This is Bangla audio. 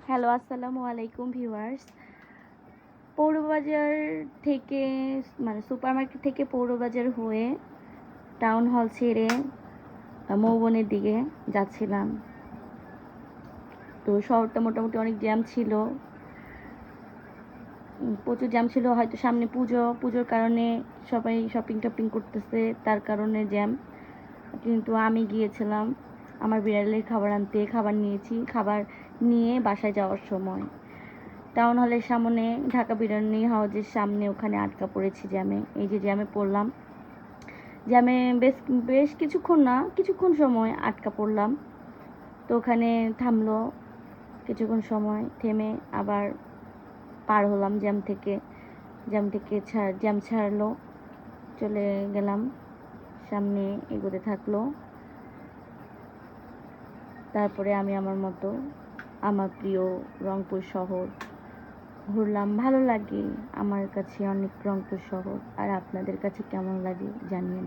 হ্যালো, আসসালামু আলাইকুম ভিউয়ার্স। পৌরবাজার থেকে সুপারমার্কেট থেকে পৌরবাজার হয়ে টাউন হল ছেড়ে মৌবনের দিকে যাচ্ছিলাম। তো শহরটা মোটামুটি অনেক জ্যাম ছিল, প্রচুর জ্যাম ছিল। হয়তো সামনে পুজোর কারণে সবাই শপিং টপিং করতেছে, তার কারণে জ্যাম। কিন্তু আমি গিয়েছিলাম আমার বিড়ালের খাবার আনতে। খাবার নিয়েছি, খাবার নিয়ে বাসায় যাওয়ার সময় টাউন হলের সামনে ঢাকা বিরিয়ানি হাউসের সামনে ওখানে আটকা পড়েছি জ্যামে। এই যে জ্যামে পড়লাম, জ্যামে বেশ কিছুক্ষণ সময় আটকা পড়লাম। তো ওখানে থামলো, কিছুক্ষণ সময় থেমে আবার পার হলাম জ্যাম ছাড়লো, চলে গেলাম, সামনে এগোতে থাকলো। তারপরে আমি আমার মতো আমার প্রিয় রংপুর শহর ঘুরলাম। ভালো লাগে আমার কাছে অনেক রংপুর শহর। আর আপনাদের কাছে কেমন লাগে জানিয়েন।